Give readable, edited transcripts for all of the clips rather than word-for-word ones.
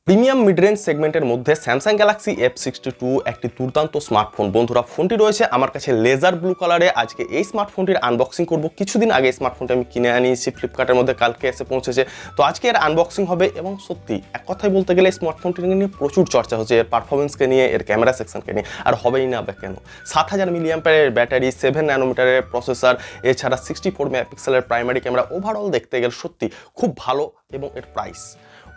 Premium mid range সেগমেন্টের মধ্যে Samsung Galaxy F62 একটি দুর্দান্ত স্মার্টফোন। বন্ধুরা, ফোনটি রয়েছে আমার কাছে লেজার ব্লু কালারে। আজকে এই স্মার্টফোনটির আনবক্সিং করব। কিছুদিন আগে স্মার্টফোনটি আমি কিনে আনিয়েছি ফ্লিপকার্টের মধ্যে, কালকে এসে পৌঁছেছে। তো আজকে এর আনবক্সিং হবে এবং সত্যি এক কথায় বলতে গেলে স্মার্টফোনটি নিয়ে প্রচুর চর্চা হচ্ছে, এর পারফরমেন্সকে নিয়ে, এর ক্যামেরা সেকশনকে নিয়ে। আর হবেই না বা কেন, 7000 মিলিঅ্যাম্পিয়ারের ব্যাটারি, 7 ন্যানোমিটারের প্রসেসর, এছাড়া 64 মেগাপিক্সেলের প্রাইমারি ক্যামেরা। ওভারঅল দেখতে গেলে সত্যি খুব ভালো এবং এর প্রাইস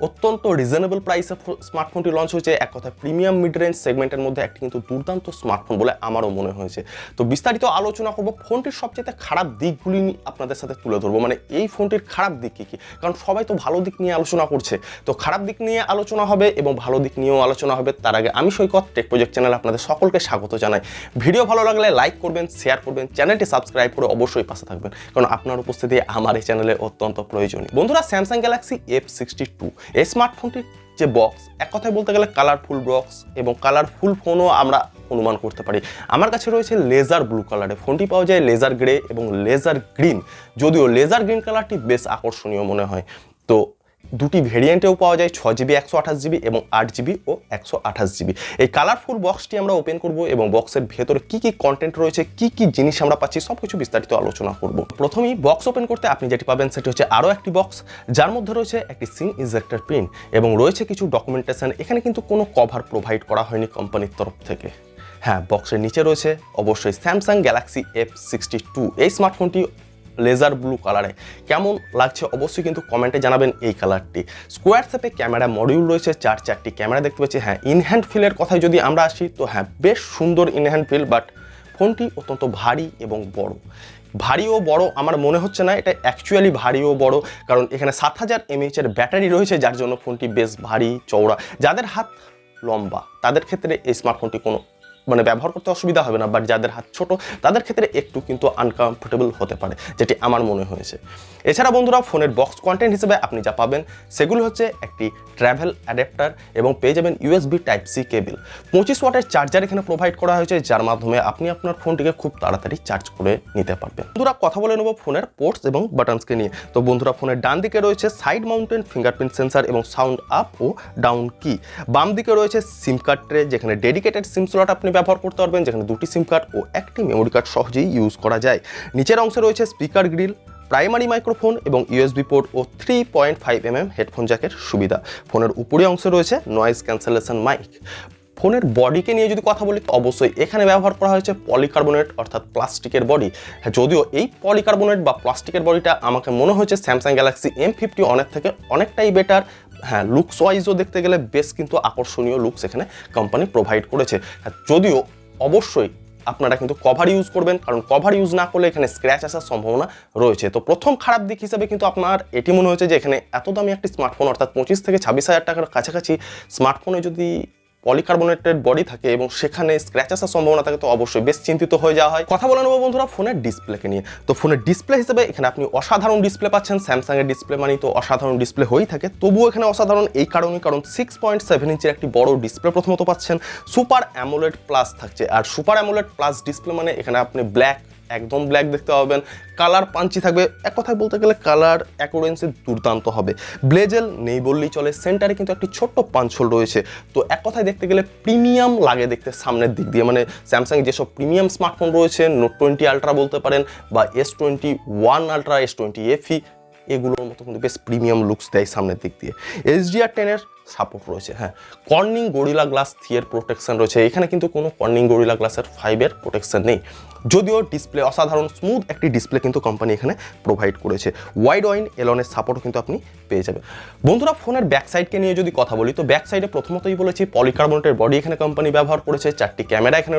অত্যন্ত রিজনেবল প্রাইসে স্মার্টফোনটি লঞ্চ হয়েছে। এক কথায় প্রিমিয়াম মিড রেঞ্জ সেগমেন্টের মধ্যে একটি কিন্তু দুর্দান্ত স্মার্টফোন বলে আমারও মনে হয়েছে। তো বিস্তারিত আলোচনা করব, ফোনটির সবচেয়ে খারাপ দিকগুলি আপনাদের সাথে তুলে ধরবো। মানে এই ফোনটির খারাপ দিক কী কী, কারণ সবাই তো ভালো দিক নিয়ে আলোচনা করছে। তো খারাপ দিক নিয়ে আলোচনা হবে এবং ভালো দিক নিয়েও আলোচনা হবে। তার আগে আমি সৈকত টেক প্রজেক্ট চ্যানেলে আপনাদের সকলকে স্বাগত জানাই। ভিডিও ভালো লাগলে লাইক করবেন, শেয়ার করবেন, চ্যানেলটি সাবস্ক্রাইব করে অবশ্যই পাশে থাকবেন, কারণ আপনার উপস্থিতি আমার এই চ্যানেলে অত্যন্ত প্রয়োজনীয়। বন্ধুরা, স্যামসাং গ্যালাক্সি F62 এই স্মার্টফোনটির যে বক্স, এক কথায় বলতে গেলে কালারফুল বক্স এবং কালারফুল ফোনও আমরা অনুমান করতে পারি। আমার কাছে রয়েছে লেজার ব্লু কালারে, ফোনটি পাওয়া যায় লেজার গ্রে এবং লেজার গ্রিন। যদিও লেজার গ্রিন কালারটি বেশ আকর্ষণীয় মনে হয়। তো দুটি ভেরিয়েন্টেও পাওয়া যায়, 6GB 128GB এবং 8GB ও 128GB। এই কালারফুল বক্সটি আমরা ওপেন করব এবং বক্সের ভেতরে কি কি কন্টেন্ট রয়েছে, কি কি জিনিস আমরা পাচ্ছি, সব কিছু বিস্তারিত আলোচনা করব। প্রথমেই বক্স ওপেন করতে আপনি যেটি পাবেন সেটি হচ্ছে আরও একটি বক্স, যার মধ্যে রয়েছে একটি সিম ইজেক্টর পিন এবং রয়েছে কিছু ডকুমেন্টেশন। এখানে কিন্তু কোনো কভার প্রোভাইড করা হয়নি কোম্পানির তরফ থেকে। হ্যাঁ, বক্সের নিচে রয়েছে অবশ্যই স্যামসাং গ্যালাক্সি F62 এই স্মার্টফোনটি লেজার ব্লু কালারে। কেমন লাগছে অবশ্যই কিন্তু কমেন্টে জানাবেন। এই কালারটি স্কোয়ার শেপে ক্যামেরা মডিউল রয়েছে, চারটি ক্যামেরা দেখতে পাচ্ছি। হ্যাঁ, ইনহ্যান্ড ফিলের কথায় যদি আমরা আসি তো হ্যাঁ, বেশ সুন্দর ইনহ্যান্ড ফিল, বাট ফোনটি অত্যন্ত ভারী এবং বড়। ভারী ও বড় আমার মনে হচ্ছে না এটা অ্যাকচুয়ালি ভারী ও বড়, কারণ এখানে 7000 mAh ব্যাটারি রয়েছে, যার জন্য ফোনটি বেশ ভারী চওড়া। যাদের হাত লম্বা তাদের ক্ষেত্রে এই স্মার্টফোনটি কোনো ব্যবহার করতে অসুবিধা হবে না, বাট যাদের হাত ছোট তাদের ক্ষেত্রে একটু কিন্তু আনকমফোর্টেবল হতে পারে, যেটি আমার মনে হয়েছে। এছাড়া বন্ধুরা, ফোনের বক্স কন্টেন্ট হিসেবে আপনি যা পাবেন সেগুলো হচ্ছে একটি ট্রাভেল অ্যাডাপ্টার এবং পেয়ে যাবেন USB Type-C কেবল। 25 ওয়াটের চার্জার এখানে প্রোভাইড করা হয়েছে, যার মাধ্যমে আপনি আপনার ফোনটিকে খুব তাড়াতাড়ি চার্জ করে নিতে পারবেন। বন্ধুরা, কথা বলে নেব ফোনের পোর্টস এবং বাটনসকে নিয়ে। তো বন্ধুরা, ফোনের ডান দিকে রয়েছে সাইড মাউন্টেন ফিঙ্গারপ্রিন্ট সেন্সার এবং সাউন্ড আপ ও ডাউন কি। বাম দিকে রয়েছে সিম কার্ড ট্রে, যেখানে ডেডিকেটেড সিম স্লট আপনি ব্যবহার করতে পারবেন, যেখানে দুটি সিম কার্ড ও একটি মেমোরি কার্ড সহজেই ইউজ করা যায়। নিচের অংশে রয়েছে স্পিকার গ্রিল, প্রাইমারি মাইক্রোফোন এবং USB পোর্ট ও 3.5mm হেডফোন জ্যাকের সুবিধা। ফোনের উপরে অংশে রয়েছে নয়েজ ক্যান্সেলেশন মাইক। ফোনের বডিকে নিয়ে যদি কথা বলি তো অবশ্যই এখানে ব্যবহার করা হয়েছে পলিকার্বনেট অর্থাৎ প্লাস্টিকের বডি। হ্যাঁ, যদিও এই পলিকার্বনেট বা প্লাস্টিকের বডিটা আমাকে মনে হয়েছে স্যামসাং গ্যালাক্সি M51 থেকে অনেকটাই বেটার। হ্যাঁ, লুকস ওয়াইজও দেখতে গেলে বেশ কিন্তু আকর্ষণীয় লুকস এখানে কোম্পানি প্রোভাইড করেছে। হ্যাঁ, যদিও অবশ্যই আপনারা কিন্তু কভার ইউজ করবেন, কারণ কভার ইউজ না করলে এখানে স্ক্র্যাচ আসার সম্ভাবনা রয়েছে। তো প্রথম খারাপ দিক হিসেবে কিন্তু আপনার এটি মনে হয়েছে যে এখানে এত দামি একটি স্মার্টফোন অর্থাৎ 25 থেকে 26,000 টাকার কাছাকাছি স্মার্টফোনে যদি পলিকার্বনেটেড বডি থাকে এবং সেখানে স্ক্র্যাচ আসার সম্ভাবনা থাকে, তো অবশ্যই বেশ চিন্তিত হয়ে যাওয়া হয়। কথা বলে নেব বন্ধুরা ফোনের ডিসপ্লেকে নিয়ে। তো ফোনের ডিসপ্লে হিসেবে এখানে আপনি অসাধারণ ডিসপ্লে পাচ্ছেন। স্যামসাংয়ের ডিসপ্লে মানেই তো অসাধারণ ডিসপ্লে হয়েই থাকে, তবুও এখানে অসাধারণ এই কারণেই, কারণ 6.7 ইঞ্চের একটি বড় ডিসপ্লে প্রথমত পাচ্ছেন। সুপার অ্যামোলেড প্লাস থাকছে, আর সুপার অ্যামোলেড প্লাস ডিসপ্লে মানে এখানে আপনি ব্ল্যাক, একদম ব্ল্যাক দেখতে পাবেন। কালার পাঞ্চি থাকবে, এক কথায় বলতে গেলে কালার অ্যাকুরেন্সি দুর্দান্ত হবে। ব্লেজেল নেই বললেই চলে, সেন্টারে কিন্তু একটি ছোট্ট পাঞ্চ হোল রয়েছে। তো এক কথায় দেখতে গেলে প্রিমিয়াম লাগে দেখতে সামনের দিক দিয়ে। মানে স্যামসাং যেসব প্রিমিয়াম স্মার্টফোন রয়েছে, নোট 20 আলট্রা বলতে পারেন বা S21 আলট্রা, S20 FE, এগুলোর মতো কিন্তু বেশ প্রিমিয়াম লুকস দেয় সামনের দিক দিয়ে। HDR10 সাপোর্ট রয়েছে। হ্যাঁ, কর্নিং গরিলা গ্লাস 3 এর প্রোটেকশন রয়েছে। এখানে কিন্তু কোনো কর্নিং গরিলা গ্লাসের 5 এর প্রোটেকশন নেই, যদিও ডিসপ্লে অসাধারণ স্মুথ একটি ডিসপ্লে কিন্তু কোম্পানি এখানে প্রোভাইড করেছে। ওয়াইড ওয়াইন এলনের সাপোর্টও কিন্তু আপনি পেয়ে যাবেন। বন্ধুরা, ফোনের ব্যাক সাইডকে নিয়ে যদি কথা বলি তো ব্যাক সাইডে প্রথমতই বলেছি পলিকার্বনেটের বডি এখানে কোম্পানি ব্যবহার করেছে। 4টি ক্যামেরা এখানে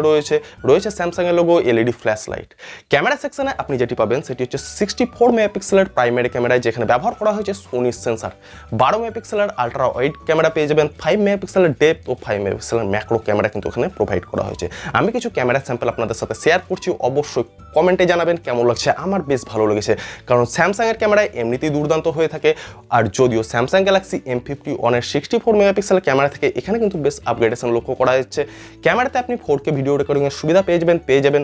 রয়েছে স্যামসাংয়ের logo, LED flash light. Camera সেকশনে আপনি যেটি পাবেন সেটি হচ্ছে 64 মেগাপিক্সেলের প্রাইমারি ক্যামেরায়, যেখানে ব্যবহার করা হয়েছে সোনির সেন্সার। 12 মেগাপিক্সেলের আলট্রা ওয়াইড ক্যামেরা পেয়ে যাবেন। 5 মেগাপিক্সেলের ডেপথ ও 5 মেগাপিক্সেলের ম্যাক্রো ক্যামেরা কিন্তু এখানে প্রোভাইড করা হয়েছে। আমি কিছু ক্যামেরা স্যাম্পল আপনাদের সাথে শেয়ার করছি, অবশ্যই কমেন্টে জানাবেন কেমন লাগছে। আমার বেশ ভালো লেগেছে, কারণ স্যামসাংয়ের ক্যামেরায় এমনিতেই দুর্দান্ত হয়ে থাকে। আর যদিও স্যামসাং গ্যালাক্সি M51 এর 64 মেগাপিক্সেলের ক্যামেরা থেকে এখানে কিন্তু বেশ আপগ্রেডেশন লক্ষ্য করা যাচ্ছে। ক্যামেরাতে আপনি 4K ভিডিও রেকর্ডিংয়ের সুবিধা পেয়ে যাবেন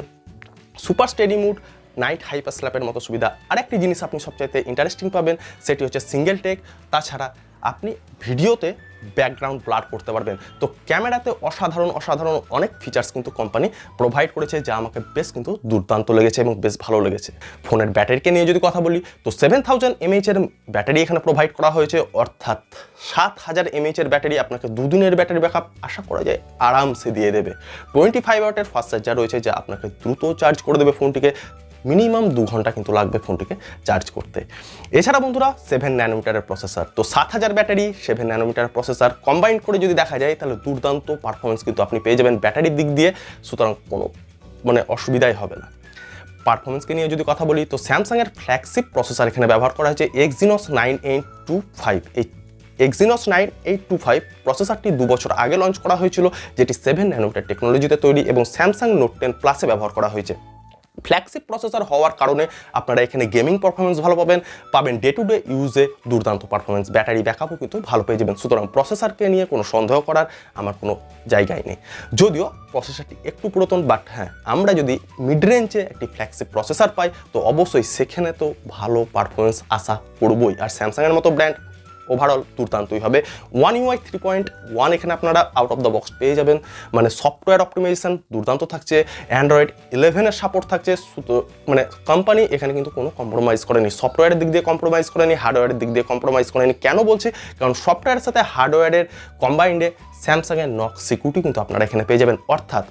সুপার স্টেডি মুড, নাইট হাইপার স্ল্যাপের মতো সুবিধা। আরেকটি জিনিস আপনি সবচাইতে ইন্টারেস্টিং পাবেন সেটি হচ্ছে সিঙ্গেল টেক। তাছাড়া আপনি ভিডিওতে ব্যাকগ্রাউন্ড ব্লার করতে পারবেন। তো ক্যামেরাতে অসাধারণ অনেক ফিচার্স কিন্তু কোম্পানি প্রোভাইড করেছে, যা আমাকে বেশ কিন্তু দুর্দান্ত লেগেছে এবং বেশ ভালো লেগেছে। ফোনের ব্যাটারিকে নিয়ে যদি কথা বলি, তো 7000 mAh এর ব্যাটারি এখানে প্রোভাইড করা হয়েছে, অর্থাৎ 7000 mAh এর ব্যাটারি আপনাকে দুদিনের ব্যাটারি ব্যাকআপ আশা করা যায় আরামসে দিয়ে দেবে। 25 ওয়াটের ফাস্ট চার্জার রয়েছে, যা আপনাকে দ্রুত চার্জ করে দেবে ফোনটিকে। মিনিমাম 2 ঘন্টা কিন্তু লাগবে ফোনটিকে চার্জ করতে। এছাড়া বন্ধুরা 7 ন্যানোমিটারের প্রসেসর, তো 7000 ব্যাটারি 7 ন্যানোমিটার প্রসেসর কম্বাইন করে যদি দেখা যায়, তাহলে দুর্দান্ত পারফরমেন্স কিন্তু আপনি পেয়ে যাবেন ব্যাটারির দিক দিয়ে। সুতরাং কোনো অসুবিধাই হবে না। পারফরমেন্সকে নিয়ে যদি কথা বলি, তো স্যামসাংয়ের ফ্ল্যাগশিপ প্রসেসর এখানে ব্যবহার করা হয়েছে Exynos 9825। এই Exynos 9825 প্রসেসরটি 2 বছর আগে লঞ্চ করা হয়েছিল, যেটি 7 ন্যানোমিটার টেকনোলজিতে তৈরি এবং স্যামসাং নোট 10 প্লাসে ব্যবহার করা হয়েছে। ফ্ল্যাগশিপ প্রসেসর হওয়ার কারণে আপনারা এখানে গেমিং পারফরমেন্স ভালো পাবেন ডে টু ডে ইউজে দুর্দান্ত পারফরমেন্স, ব্যাটারি ব্যাকআপও কিন্তু ভালো পেয়ে যাবেন। সুতরাং প্রসেসরকে নিয়ে কোনো সন্দেহ করার আমার কোনো জায়গায় নেই। যদিও প্রসেসরটি একটু পুরাতন, বাট হ্যাঁ, আমরা যদি মিড রেঞ্জে একটি ফ্ল্যাগশিপ প্রসেসর পাই, তো অবশ্যই সেখানে তো ভালো পারফরমেন্স আশা করবই। আর স্যামসাংয়ের মতো ব্র্যান্ড ওভারঅল দুর্দান্তই হবে। One UI 3.1 এখানে আপনারা আউট অফ দ্য বক্স পেয়ে যাবেন, মানে সফটওয়্যার অপটিমাইজেশন দুর্দান্ত থাকছে, অ্যান্ড্রয়েড 11 এর সাপোর্ট থাকছে। কোম্পানি এখানে কিন্তু কোনো কম্প্রোমাইজ করেনি, সফটওয়্যারের দিক দিয়ে কম্প্রোমাইজ করেনি, হার্ডওয়্যারের দিক দিয়ে কম্প্রোমাইজ করেনি। কেন বলছি? কারণ সফটওয়্যারের সাথে হার্ডওয়্যারের কম্বাইন্ডে স্যামসাংয়ের নক সিকিউরিটি কিন্তু আপনারা এখানে পেয়ে যাবেন, অর্থাৎ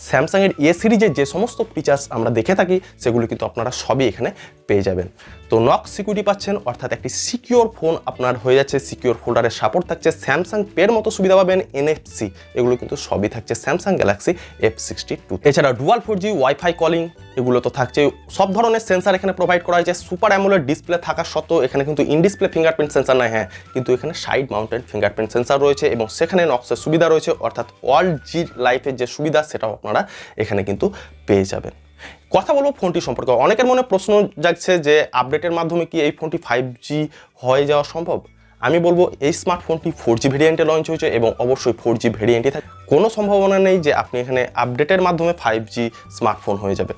স্যামসাংয়ের এ সিরিজের যে সমস্ত ফিচার্স আমরা দেখে থাকি, সেগুলো কিন্তু আপনারা সবই এখানে পেয়ে যাবেন। তো নক সিকিউরিটি পাচ্ছেন, অর্থাৎ একটি সিকিউর ফোন আপনার হয়ে যাচ্ছে, সিকিউর ফোল্ডারের সাপোর্ট থাকছে, স্যামসাং পের মতো সুবিধা পাবেন, NFC, এগুলো কিন্তু সবই থাকছে স্যামসাং গ্যালাক্সি F62। এছাড়া ডুয়াল 4G ওয়াইফাই কলিং এগুলো তো থাকছে। সব ধরনের সেন্সার এখানে প্রোভাইড করা হয়েছে। সুপার অ্যামোলেড ডিসপ্লে থাকা সত্ত্বেও এখানে কিন্তু ইন ডিসপ্লে ফিঙ্গারপ্রিন্ট সেন্সার নাই, হ্যাঁ, কিন্তু এখানে সাইড মাউন্টেড ফিঙ্গারপ্রিন্ট সেন্সার রয়েছে এবং সেখানে নক্সের সুবিধা রয়েছে, অর্থাৎ ওয়ার্ল্ড জি লাইফের যে সুবিধা সেটাও আপনারা এখানে কিন্তু পেয়ে যাবেন। কথা বলবো ফোনটি সম্পর্কে। অনেকের মনে প্রশ্ন জাগছে যে আপডেটের মাধ্যমে কি এই ফোনটি 5G হয়ে যাওয়া সম্ভব? আমি বলবো এই স্মার্টফোনটি 4G ভেরিয়েন্টে লঞ্চ হয়েছে এবং অবশ্যই 4G ভেরিয়েন্টই থাকে। কোনো সম্ভাবনা নেই যে আপনি এখানে আপডেটের মাধ্যমে 5G স্মার্টফোন হয়ে যাবে।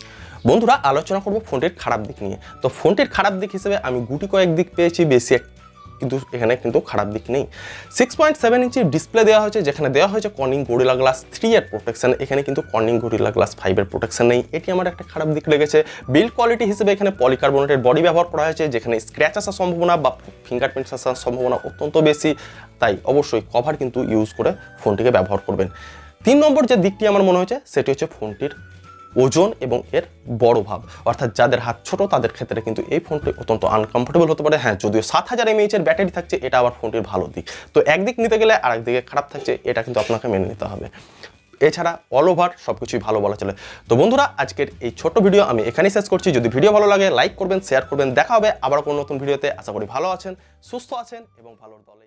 বন্ধুরা, আলোচনা করবো ফোনটির খারাপ দিক নিয়ে। তো ফোনটির খারাপ দিক হিসেবে আমি গুটি কয়েক দিক পেয়েছি, বেশি কিন্তু এখানে কিন্তু খারাপ দিক নেই। 6.7 ইঞ্চি ডিসপ্লে দেওয়া হয়েছে, যেখানে দেওয়া হয়েছে কর্নিং গরিলা গ্লাস 3 এর প্রোটেকশন, এখানে কিন্তু কর্নিং গরিলা গ্লাস 5 এর প্রোটেকশন নেই। এটি আমার একটা খারাপ দিক লেগেছে। বিল্ড কোয়ালিটি হিসেবে এখানে পলিকার্বনেটের বডি ব্যবহার করা হয়েছে, যেখানে স্ক্র্যাচ আসার সম্ভাবনা বা ফিঙ্গারপ্রিন্ট আসার সম্ভাবনা অত্যন্ত বেশি, তাই অবশ্যই কভার কিন্তু ইউজ করে ফোনটিকে ব্যবহার করবেন। 3 নম্বর যে দিকটি আমার মনে হয়েছে সেটি হচ্ছে ফোনটির ওজন এবং এর বড় ভাব, অর্থাৎ যাদের হাত ছোট তাদের ক্ষেত্রে কিন্তু এই ফোনটি অত্যন্ত আনকমফোর্টেবল হতে পারে। হ্যাঁ, যদিও 7000 mAh এর ব্যাটারি থাকছে, এটা আবার ফোনটির ভালো দিক। তো একদিক নিতে গেলে আরেক দিকে খারাপ থাকছে, এটা কিন্তু আপনাকে মেনে নিতে হবে। এছাড়া অল ওভার সবকিছুই ভালো বলা চলে। তো বন্ধুরা, আজকের এই ছোট্ট ভিডিও আমি এখানেই শেষ করছি। যদি ভিডিও ভালো লাগে লাইক করবেন, শেয়ার করবেন। দেখা হবে আবার কোনো নতুন ভিডিওতে। আশা করি ভালো আছেন, সুস্থ আছেন এবং ভালোর দলে